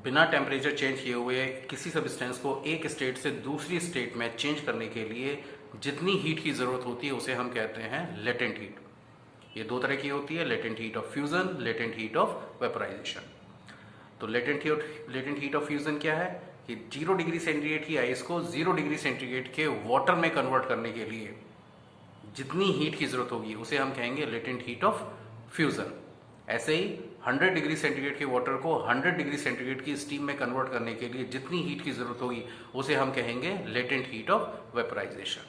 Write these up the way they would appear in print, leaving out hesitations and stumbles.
बिना temperature change किए हुए किसी सब्सटेंस को एक स्टेट से दूसरी स्टेट में चेंज करने के लिए जितनी हीट की ज़रूरत होती है उसे हम कहते हैं लेटेंट हीट। ये दो तरह की होती है, latent heat of fusion, latent heat of vaporisation. तो लेटेंट हीट ऑफ फ्यूज़न क्या है कि 0 डिग्री सेंटीग्रेड की आइस को 0 डिग्री सेंटीग्रेड के वाटर में कन्वर्ट करने के लिए जितनी हीट की ज़रूरत होगी उसे हम कहेंगे लेटेंट हीट ऑफ फ्यूज़न। ऐसे ही 100 डिग्री सेंटीग्रेड के वाटर को 100 डिग्री सेंटीग्रेड की स्टीम में कन्वर्ट करने के लिए जितनी हीट की ज़रूरत होगी उसे हम कहेंगे लेटेंट हीट ऑफ वेपराइजेशन।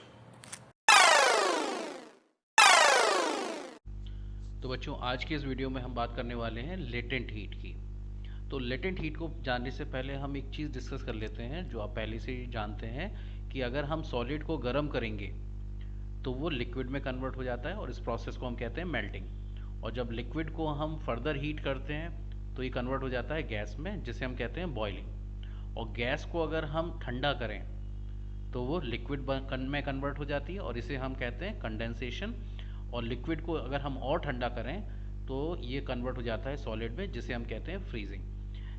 तो बच्चों, आज के इस वीडियो में हम बात करने वाले हैं लेटेंट हीट की। तो लेटेंट हीट को जानने से पहले हम एक चीज़ डिस्कस कर लेते हैं जो आप पहले से ही जानते हैं कि अगर हम सॉलिड को गर्म करेंगे तो वो लिक्विड में कन्वर्ट हो जाता है और इस प्रोसेस को हम कहते हैं मेल्टिंग। और जब लिक्विड को हम फर्दर हीट करते हैं तो ये कन्वर्ट हो जाता है गैस में, जिसे हम कहते हैं बॉइलिंग। और गैस को अगर हम ठंडा करें तो वो लिक्विड में कन्वर्ट हो जाती है और इसे हम कहते हैं कंडेंसेशन। और लिक्विड को अगर हम और ठंडा करें तो ये कन्वर्ट हो जाता है सॉलिड में, जिसे हम कहते हैं फ्रीजिंग।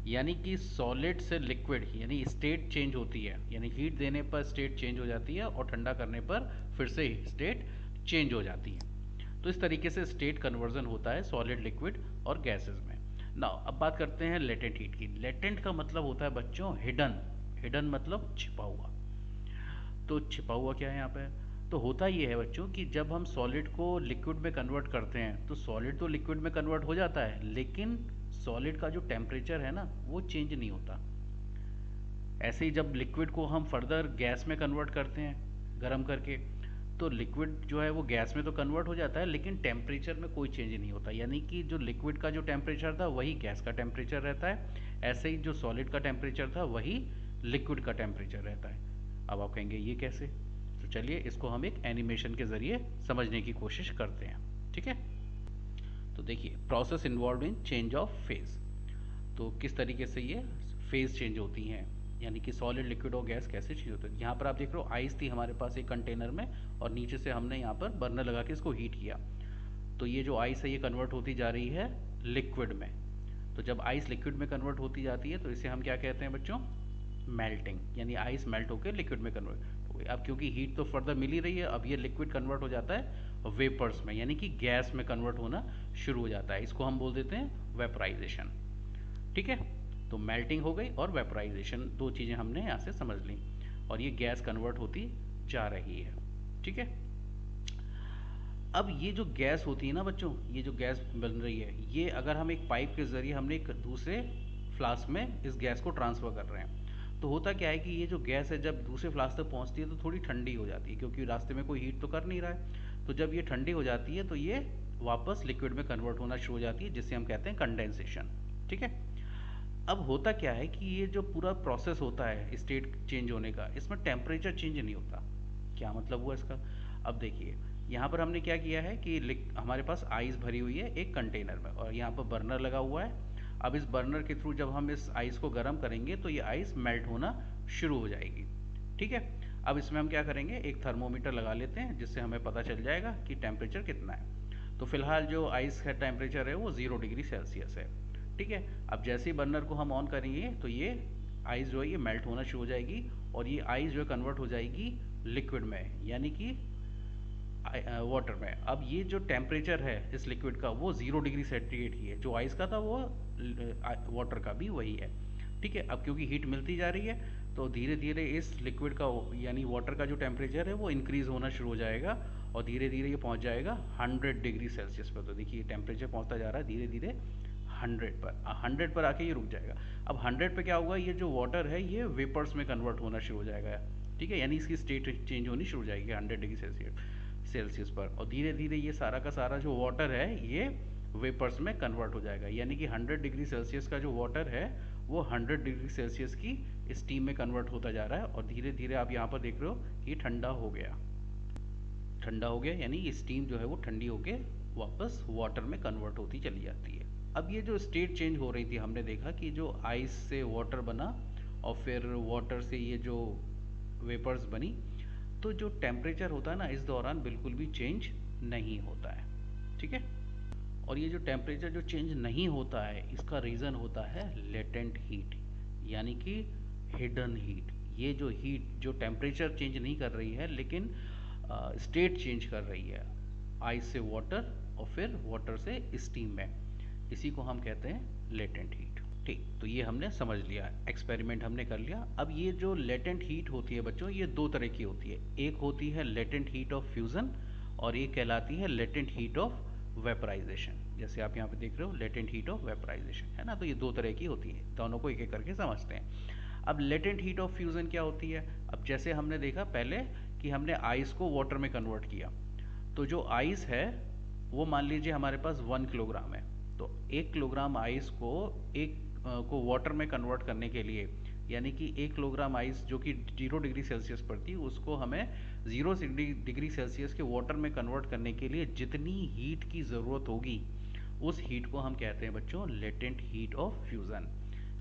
यानी कि सॉलिड से लिक्विड यानी स्टेट चेंज होती है, यानी हीट देने पर स्टेट चेंज हो जाती है और ठंडा करने पर फिर से स्टेट चेंज हो जाती है। तो इस तरीके से स्टेट कन्वर्जन होता है सॉलिड, लिक्विड और गैसेस में। नाउ अब बात करते हैं लेटेंट हीट की। लेटेंट का मतलब होता है बच्चों हिडन। हिडन मतलब छिपा हुआ। तो छिपा हुआ क्या है यहाँ पे? तो होता ये है बच्चों कि जब हम सॉलिड को लिक्विड में कन्वर्ट करते हैं तो सॉलिड तो लिक्विड में कन्वर्ट हो जाता है, लेकिन सॉलिड का जो टेम्परेचर है ना वो चेंज नहीं होता। ऐसे ही जब लिक्विड को हम फर्दर गैस में कन्वर्ट करते हैं गर्म करके, तो लिक्विड जो है वो गैस में तो कन्वर्ट हो जाता है लेकिन टेम्परेचर में कोई चेंज नहीं होता। यानी कि जो लिक्विड का जो टेम्परेचर था वही गैस का टेम्परेचर रहता है, ऐसे ही जो सॉलिड का टेम्परेचर था वही लिक्विड का टेम्परेचर रहता है। अब आप कहेंगे ये कैसे? तो चलिए इसको हम एक एनिमेशन के ज़रिए समझने की कोशिश करते हैं। ठीक है, तो देखिए, process involve in change of phase. तो किस तरीके से ये फेज चेंज होती हैं, यानी कि सॉलिड, लिक्विड और गैस कैसे चेंज होते हैं। यहाँ पर आप देख रहे हो आइस थी हमारे पास एक कंटेनर में और नीचे से हमने यहाँ पर बर्नर लगा के इसको हीट किया। तो ये जो आइस है ये कन्वर्ट होती जा रही है लिक्विड में। तो जब आइस लिक्विड में कन्वर्ट होती जाती है तो इसे हम क्या कहते हैं बच्चों? मेल्टिंग। यानी आइस मेल्ट होकर लिक्विड में कन्वर्ट हो गई। अब क्योंकि हीट तो फर्दर मिल ही रही है, अब ये लिक्विड कन्वर्ट हो जाता है वेपर्स में, यानी कि गैस में कन्वर्ट होना शुरू हो जाता है। इसको हम बोल देते हैं वेपराइजेशन। ठीक है, तो मेल्टिंग हो गई और वेपराइजेशन, दो चीज़ें हमने यहाँ से समझ ली। और ये गैस कन्वर्ट होती जा रही है। ठीक है, अब ये जो गैस होती है ना बच्चों, ये जो गैस बन रही है, ये अगर हम एक पाइप के ज़रिए हमने एक दूसरे फ्लास्क में इस गैस को ट्रांसफ़र कर रहे हैं, तो होता क्या है कि ये जो गैस है जब दूसरे फ्लास्क तक पहुंचती है तो थोड़ी ठंडी हो जाती है, क्योंकि रास्ते में कोई हीट तो कर नहीं रहा है। तो जब ये ठंडी हो जाती है तो ये वापस लिक्विड में कन्वर्ट होना शुरू हो जाती है, जिसे हम कहते हैं कंडेंसेशन। ठीक है, अब होता क्या है कि ये जो पूरा प्रोसेस होता है स्टेट चेंज होने का, इसमें टेम्परेचर चेंज नहीं होता। क्या मतलब हुआ इसका? अब देखिए, यहाँ पर हमने क्या किया है कि हमारे पास आइस भरी हुई है एक कंटेनर में और यहाँ पर बर्नर लगा हुआ है। अब इस बर्नर के थ्रू जब हम इस आइस को गर्म करेंगे तो ये आइस मेल्ट होना शुरू हो जाएगी। ठीक है, अब इसमें हम क्या करेंगे, एक थर्मोमीटर लगा लेते हैं जिससे हमें पता चल जाएगा कि टेम्परेचर कितना है। तो फिलहाल जो आइस का टेम्परेचर है वो 0 डिग्री सेल्सियस है। ठीक है, अब जैसे ही बर्नर को हम ऑन करेंगे तो ये आइस जो है ये मेल्ट होना शुरू हो जाएगी और ये आइस जो है कन्वर्ट हो जाएगी लिक्विड में, यानी कि वाटर में। अब ये जो टेम्परेचर है इस लिक्विड का वो 0 डिग्री सेंटीग्रेड ही है, जो आइस का था वो वाटर का भी वही है। ठीक है, अब क्योंकि हीट मिलती जा रही है तो धीरे धीरे इस लिक्विड का यानी वाटर का जो टेम्परेचर है वो इंक्रीज़ होना शुरू हो जाएगा और धीरे धीरे ये पहुंच जाएगा 100 डिग्री सेल्सियस पर। तो देखिए टेम्परेचर पहुंचता जा रहा है धीरे धीरे 100 पर आके ये रुक जाएगा। अब 100 पे क्या होगा, ये जो वाटर है ये वेपर्स में कन्वर्ट होना शुरू हो जाएगा। ठीक है, यानी इसकी स्टेट चेंज होनी शुरू हो जाएगी 100 डिग्री सेल्सियस पर और धीरे धीरे ये सारा का सारा जो वाटर है ये वेपर्स में कन्वर्ट हो जाएगा। यानी कि 100 डिग्री सेल्सियस का जो वाटर है वो 100 डिग्री सेल्सियस की स्टीम में कन्वर्ट होता जा रहा है और धीरे धीरे आप यहाँ पर देख रहे हो कि ठंडा हो गया। ठंडा हो गया यानी ये स्टीम जो है वो ठंडी होके वापस वाटर में कन्वर्ट होती चली जाती है। अब ये जो स्टेट चेंज हो रही थी, हमने देखा कि जो आइस से वाटर बना और फिर वाटर से ये जो वेपर्स बनी, तो जो टेम्परेचर होता है ना इस दौरान बिल्कुल भी चेंज नहीं होता है। ठीक है, और ये जो टेम्परेचर जो चेंज नहीं होता है इसका रीज़न होता है लेटेंट हीट। यानी कि हिडन हीट। ये जो हीट जो टेम्परेचर चेंज नहीं कर रही है लेकिन स्टेट चेंज कर रही है, आइस से वाटर और फिर वाटर से स्टीम में, इसी को हम कहते हैं लेटेंट हीट। ठीक, तो ये हमने समझ लिया, एक्सपेरिमेंट हमने कर लिया। अब ये जो लेटेंट हीट होती है बच्चों, ये दो तरह की होती है। एक होती है लेटेंट हीट ऑफ फ्यूज़न और एक कहलाती है लेटेंट हीट ऑफ वेपराइजेशन। जैसे आप यहाँ पे देख रहे हो लेटेंट हीट ऑफ वेपराइजेशन, है ना। तो ये दो तरह की होती है, दोनों को एक एक करके समझते हैं। अब लेटेंट हीट ऑफ फ्यूज़न क्या होती है? अब जैसे हमने देखा पहले कि हमने आइस को वाटर में कन्वर्ट किया, तो जो आइस है वो मान लीजिए हमारे पास 1 किलोग्राम है। तो 1 किलोग्राम आइस को को वाटर में कन्वर्ट करने के लिए, यानी कि 1 किलोग्राम आइस जो कि 0 डिग्री सेल्सियस पर थी, उसको हमें 0 डिग्री सेल्सियस के वाटर में कन्वर्ट करने के लिए जितनी हीट की ज़रूरत होगी, उस हीट को हम कहते हैं बच्चों लेटेंट हीट ऑफ फ्यूज़न,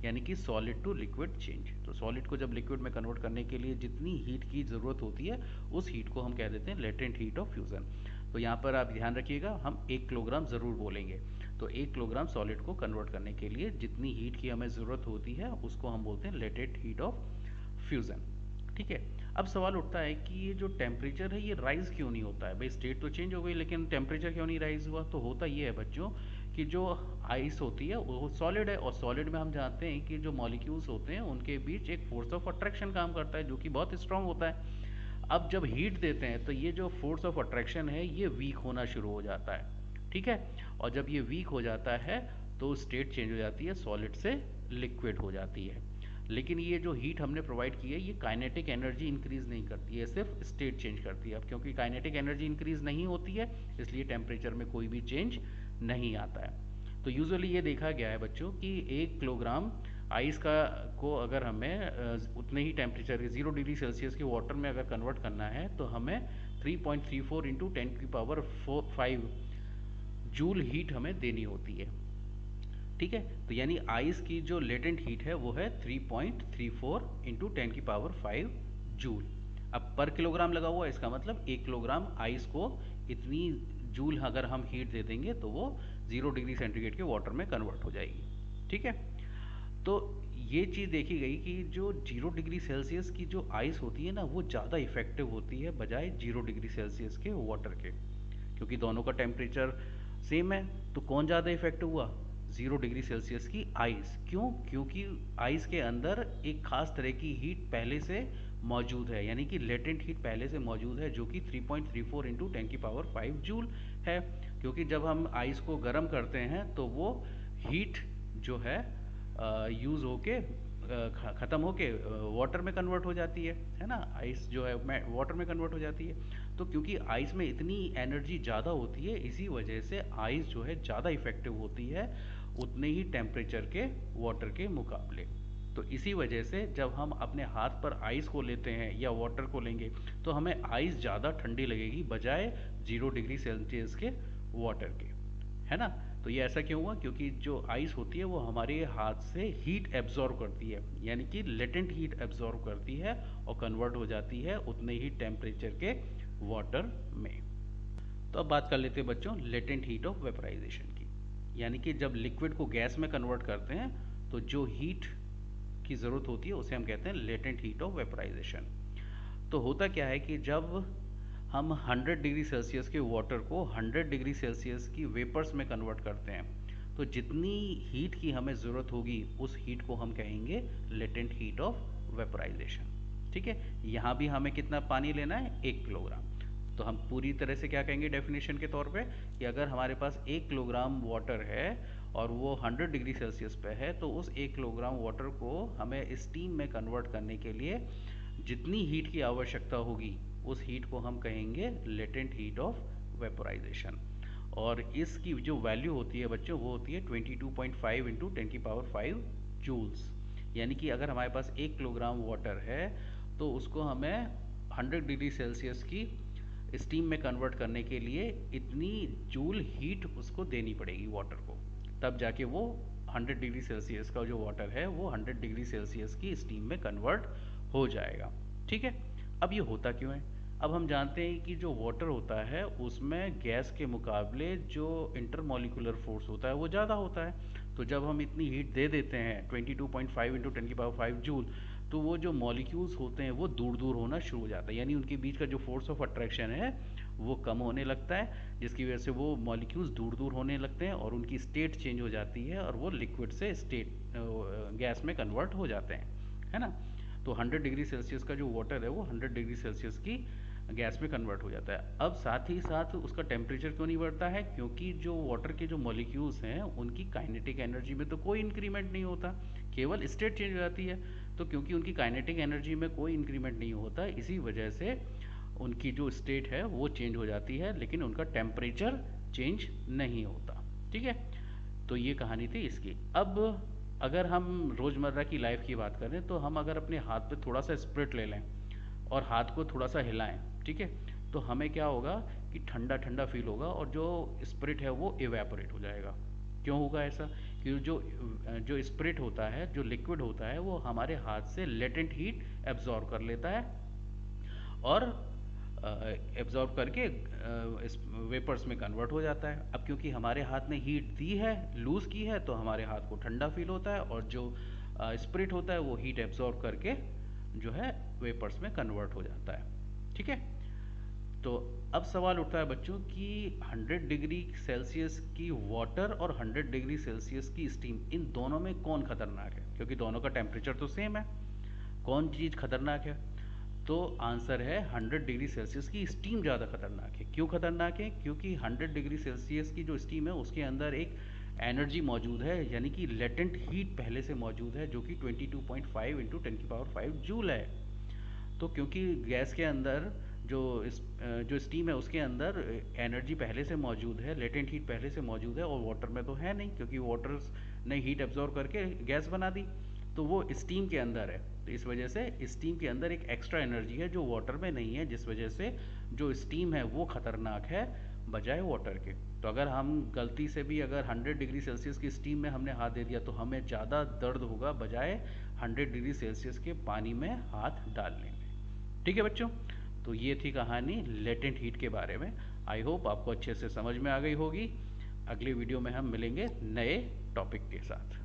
यानी कि सॉलिड टू लिक्विड चेंज। तो सॉलिड को जब लिक्विड में कन्वर्ट करने के लिए जितनी हीट की ज़रूरत होती है, उस हीट को हम कह देते हैं लेटेंट हीट ऑफ फ्यूज़न। तो यहाँ पर आप ध्यान रखिएगा, हम 1 किलोग्राम ज़रूर बोलेंगे। तो 1 किलोग्राम सॉलिड को कन्वर्ट करने के लिए जितनी हीट की हमें ज़रूरत होती है, उसको हम बोलते हैं लेटेंट हीट ऑफ फ्यूज़न। ठीक है। अब सवाल उठता है कि ये जो टेम्परेचर है ये राइज़ क्यों नहीं होता है? भाई स्टेट तो चेंज हो गई लेकिन टेम्परेचर क्यों नहीं राइज़ हुआ? तो होता ये है बच्चों कि जो आइस होती है वो सॉलिड है, और सॉलिड में हम जानते हैं कि जो मॉलिक्यूल्स होते हैं उनके बीच एक फोर्स ऑफ अट्रैक्शन काम करता है जो कि बहुत स्ट्रांग होता है। अब जब हीट देते हैं तो ये जो फोर्स ऑफ अट्रैक्शन है ये वीक होना शुरू हो जाता है। ठीक है। और जब ये वीक हो जाता है तो स्टेट चेंज हो जाती है, सॉलिड से लिक्विड हो जाती है। लेकिन ये जो हीट हमने प्रोवाइड की है ये काइनेटिक एनर्जी इंक्रीज नहीं करती है, सिर्फ स्टेट चेंज करती है। अब क्योंकि काइनेटिक एनर्जी इंक्रीज नहीं होती है, इसलिए टेम्परेचर में कोई भी चेंज नहीं आता है। तो यूजुअली ये देखा गया है बच्चों कि 1 किलोग्राम आइस का को अगर हमें उतने ही टेम्परेचर के 0 डिग्री सेल्सियस के वाटर में अगर कन्वर्ट करना है तो हमें 3.34 इंटू 10 की पावर 5 जूल हीट हमें देनी होती है। ठीक है। तो यानी आइस की जो लेटेंट हीट है वो है 3.34 इंटू 10 की पावर 5 जूल। अब पर किलोग्राम लगा हुआ है, इसका मतलब 1 किलोग्राम आइस को इतनी जूल अगर हम हीट दे देंगे तो वो 0 डिग्री सेंटीग्रेड के वाटर में कन्वर्ट हो जाएगी। ठीक है। तो ये चीज़ देखी गई कि जो 0 डिग्री सेल्सियस की जो आइस होती है ना, वो ज़्यादा इफेक्टिव होती है बजाय 0 डिग्री सेल्सियस के वाटर के, क्योंकि दोनों का टेम्परेचर सेम है। तो कौन ज़्यादा इफेक्टिव हुआ? 0 डिग्री सेल्सियस की आइस। क्यों? क्योंकि आइस के अंदर एक खास तरह की हीट पहले से मौजूद है, यानी कि लेटेंट हीट पहले से मौजूद है जो कि 3.34 इंटू 10 की पावर 5 जूल है। क्योंकि जब हम आइस को गर्म करते हैं तो वो हीट जो है यूज़ होके ख़त्म होके वाटर में कन्वर्ट हो जाती है ना। आइस जो है वाटर में कन्वर्ट हो जाती है। तो क्योंकि आइस में इतनी एनर्जी ज़्यादा होती है, इसी वजह से आइस जो है ज़्यादा इफ़ेक्टिव होती है उतने ही टेम्परेचर के वाटर के मुकाबले। तो इसी वजह से जब हम अपने हाथ पर आइस को लेते हैं या वाटर को लेंगे तो हमें आइस ज़्यादा ठंडी लगेगी बजाय 0 डिग्री सेल्सियस के वाटर के, है ना। तो ये ऐसा क्यों हुआ? क्योंकि जो आइस होती है वो हमारे हाथ से हीट एब्जॉर्ब करती है, यानी कि लेटेंट हीट एब्जॉर्ब करती है और कन्वर्ट हो जाती है उतने ही टेम्परेचर के वाटर में। तो अब बात कर लेते हैं बच्चों लेटेंट हीट ऑफ वेपराइजेशन की। यानी कि जब लिक्विड को गैस में कन्वर्ट करते हैं तो जो हीट की ज़रूरत होती है उसे हम कहते हैं लेटेंट हीट ऑफ वेपराइजेशन। तो होता क्या है कि जब हम 100 डिग्री सेल्सियस के वाटर को 100 डिग्री सेल्सियस की वेपर्स में कन्वर्ट करते हैं, तो जितनी हीट की हमें ज़रूरत होगी उस हीट को हम कहेंगे लेटेंट हीट ऑफ वेपराइजेशन। ठीक है। यहाँ भी हमें कितना पानी लेना है? 1 किलोग्राम। तो हम पूरी तरह से क्या कहेंगे डेफिनेशन के तौर पे कि अगर हमारे पास 1 किलोग्राम वाटर है और वो 100 डिग्री सेल्सियस पे है, तो उस 1 किलोग्राम वाटर को हमें स्टीम में कन्वर्ट करने के लिए जितनी हीट की आवश्यकता होगी उस हीट को हम कहेंगे लेटेंट हीट ऑफ वेपोराइजेशन। और इसकी जो वैल्यू होती है बच्चों वो होती है 22.5 इंटू 10 की पावर 5 जूल्स। यानी कि अगर हमारे पास 1 किलोग्राम वाटर है तो उसको हमें 100 डिग्री सेल्सियस की स्टीम में कन्वर्ट करने के लिए इतनी जूल हीट उसको देनी पड़ेगी वाटर को, तब जाके वो 100 डिग्री सेल्सियस का जो वाटर है वो 100 डिग्री सेल्सियस की स्टीम में कन्वर्ट हो जाएगा। ठीक है। अब ये होता क्यों है? अब हम जानते हैं कि जो वाटर होता है उसमें गैस के मुकाबले जो इंटरमॉलिक्यूलर फोर्स होता है वो ज़्यादा होता है। तो जब हम इतनी हीट दे देते हैं 22.5 इंटू 10⁵ जूल, तो वो जो मॉलिक्यूल्स होते हैं वो दूर दूर होना शुरू हो जाता है, यानी उनके बीच का जो फोर्स ऑफ अट्रैक्शन है वो कम होने लगता है, जिसकी वजह से वो मॉलिक्यूल्स दूर दूर होने लगते हैं और उनकी स्टेट चेंज हो जाती है और वो लिक्विड से स्टेट गैस में कन्वर्ट हो जाते हैं, है ना। तो 100 डिग्री सेल्सियस का जो वाटर है वो 100 डिग्री सेल्सियस की गैस में कन्वर्ट हो जाता है। अब साथ ही साथ उसका टेम्परेचर क्यों नहीं बढ़ता है, क्योंकि जो वाटर के जो मॉलिक्यूल्स हैं उनकी काइनेटिक एनर्जी में तो कोई इंक्रीमेंट नहीं होता, केवल स्टेट चेंज हो जाती है। तो क्योंकि उनकी काइनेटिक एनर्जी में कोई इंक्रीमेंट नहीं होता, इसी वजह से उनकी जो स्टेट है वो चेंज हो जाती है, लेकिन उनका टेम्परेचर चेंज नहीं होता। ठीक है, तो ये कहानी थी इसकी। अब अगर हम रोज़मर्रा की लाइफ की बात करें, तो हम अगर अपने हाथ पे थोड़ा सा स्प्रिट ले लें और हाथ को थोड़ा सा हिलाएं, ठीक है, तो हमें क्या होगा कि ठंडा ठंडा फील होगा और जो स्प्रिट है वो इवेपोरेट हो जाएगा। क्यों होगा ऐसा? क्योंकि जो जो स्प्रिट होता है, जो लिक्विड होता है, वो हमारे हाथ से लेटेंट हीट एब्जॉर्ब कर लेता है और एब्जॉर्ब करके इस वेपर्स में कन्वर्ट हो जाता है। अब क्योंकि हमारे हाथ ने हीट दी है, लूज़ की है, तो हमारे हाथ को ठंडा फील होता है और जो स्प्रिट होता है वो हीट एब्जॉर्ब करके जो है वेपर्स में कन्वर्ट हो जाता है। ठीक है, तो अब सवाल उठता है बच्चों कि 100 डिग्री सेल्सियस की वाटर और 100 डिग्री सेल्सियस की स्टीम, इन दोनों में कौन खतरनाक है? क्योंकि दोनों का टेम्परेचर तो सेम है, कौन चीज़ खतरनाक है? तो आंसर है 100 डिग्री सेल्सियस की स्टीम ज़्यादा खतरनाक है। क्यों खतरनाक है? क्योंकि 100 डिग्री सेल्सियस की जो स्टीम है उसके अंदर एक एनर्जी मौजूद है, यानी कि लेटेंट हीट पहले से मौजूद है, जो कि 22.5 इंटू 10⁵ जूल है। तो क्योंकि गैस के अंदर जो स्टीम है उसके अंदर एनर्जी पहले से मौजूद है, लेटेंट हीट पहले से मौजूद है, और वाटर में तो है नहीं, क्योंकि वाटर ने हीट एब्जॉर्ब करके गैस बना दी, तो वो स्टीम के अंदर है। तो इस वजह से स्टीम के अंदर एक एक्स्ट्रा एनर्जी है जो वाटर में नहीं है, जिस वजह से जो स्टीम है वो खतरनाक है बजाय वाटर के। तो अगर हम गलती से भी अगर 100 डिग्री सेल्सियस की स्टीम में हमने हाथ दे दिया तो हमें ज़्यादा दर्द होगा बजाय 100 डिग्री सेल्सियस के पानी में हाथ डालने में। ठीक है बच्चों, तो ये थी कहानी लेटेंट हीट के बारे में। आई होप आपको अच्छे से समझ में आ गई होगी। अगले वीडियो में हम मिलेंगे नए टॉपिक के साथ।